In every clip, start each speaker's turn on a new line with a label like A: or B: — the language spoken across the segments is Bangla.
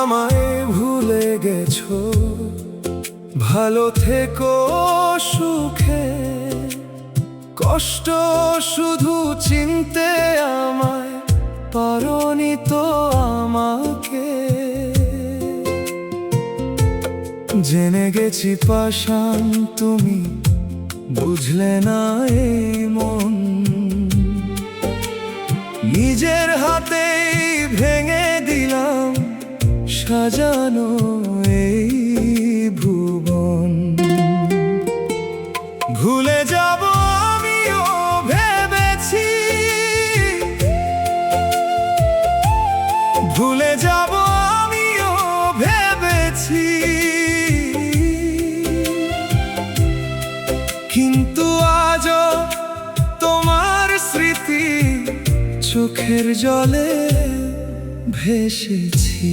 A: আমায় ভুলে গেছো, ভালো থেকো সুখে। কষ্ট শুধু চিনতে আমায় পারোনি তো আমাকে। জেনে গেছি পাষাণ তুমি, বুঝলে না এই মন। নিজের হাতেই ভেঙে দিলাম সাজানো এই ভুবন। ভুলে যাব আমিও ভেবেছি, ভুলে যাব আমিও ভেবেছি, কিন্তু আজও তোমার স্মৃতি চোখের জলে ভেসেছি।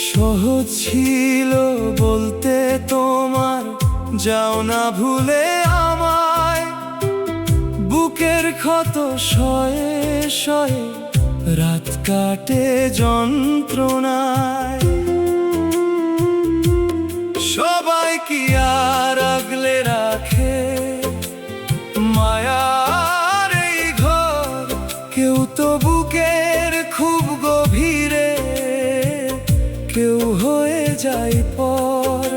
A: সহজ ছিল বলতে তোমার, যাও না ভুলে আমায়। বুকের ক্ষত সয়ে সয়ে রাত কাটে যন্ত্রণায়। সবাই কি আর আগলে রাখে মায়ার এই ঘর? কেউ তো বুকের খুব গভীরে, কেউ হয়ে যায় পর।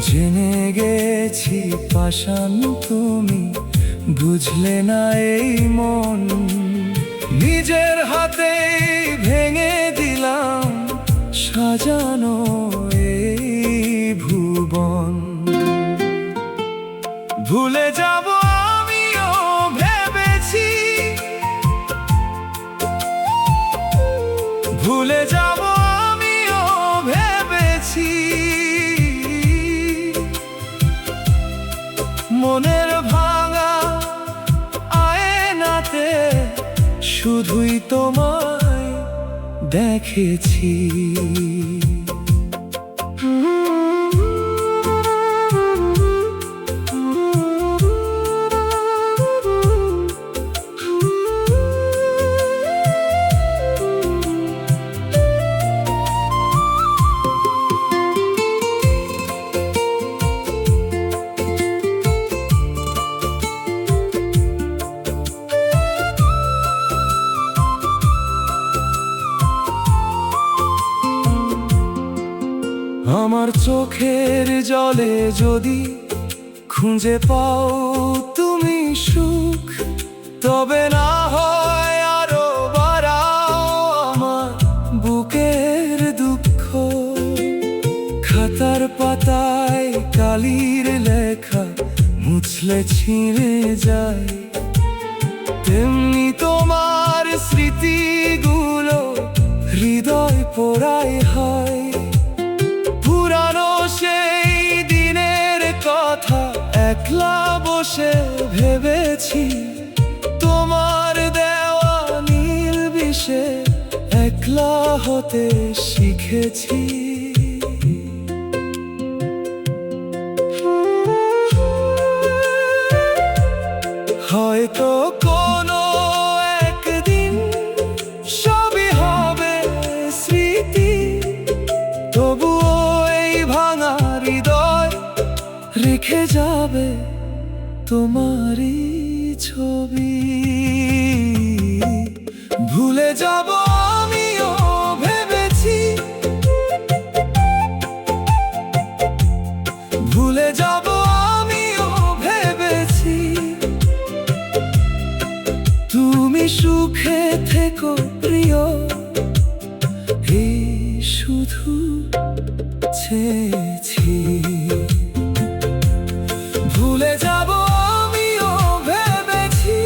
A: জেনে গেছি পাষাণ তুমি, বুঝলে না এই মন। নিজের হাতেই ভেঙে দিলাম সাজানো এই ভুবন। ভুলে যাব আমিও ভেবেছি, ভুলে যাব আমিও ভেবেছি, মনের ভাঙা আয়নাতে শুধুই তোমায় দেখেছি। আমার চোখের জলে যদি খুঁজে পাও তুমি সুখ, তবে না হয় আরো বাড়াও আমার বুকের দুঃখ। খাতার পাতায় কালির লেখা মুছলে ছিঁড়ে যায়, তেমনি তোমার স্মৃতিগুলো হৃদয় পোড়ায় হয়। পুরানো সেই দিনের কথা একলা বসে ভেবেছি, তোমার দেওয়া নীল বিষে একলা হতে শিখেছি। হয়তো কোনো একদিন সবই হবে স্মৃতি, তবুও এই ভাঙা হৃদয় রেখে যাবে তোমারই ছবি। ভুলে যাব আমিও ভেবেছি, ভুলে যাব আমিও ভেবেছি, তুমি সুখে থেকো প্রিয়, এই শুধু চেয়েছি। ভুলে যাব আমিও ভেবেছি,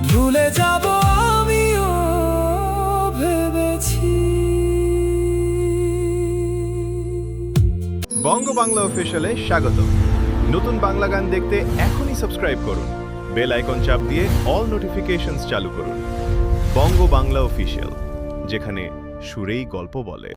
A: ভুলে যাব আছি।
B: বঙ্গ বাংলা অফিসিয়ালে স্বাগত। নতুন বাংলা গান দেখতে এখনই সাবস্ক্রাইব করুন, বেল আইকন চাপ দিয়ে অল নোটিফিকেশনস চালু করুন। বঙ্গ বাংলা অফিসিয়াল, যেখানে সুরেই গল্প বলে।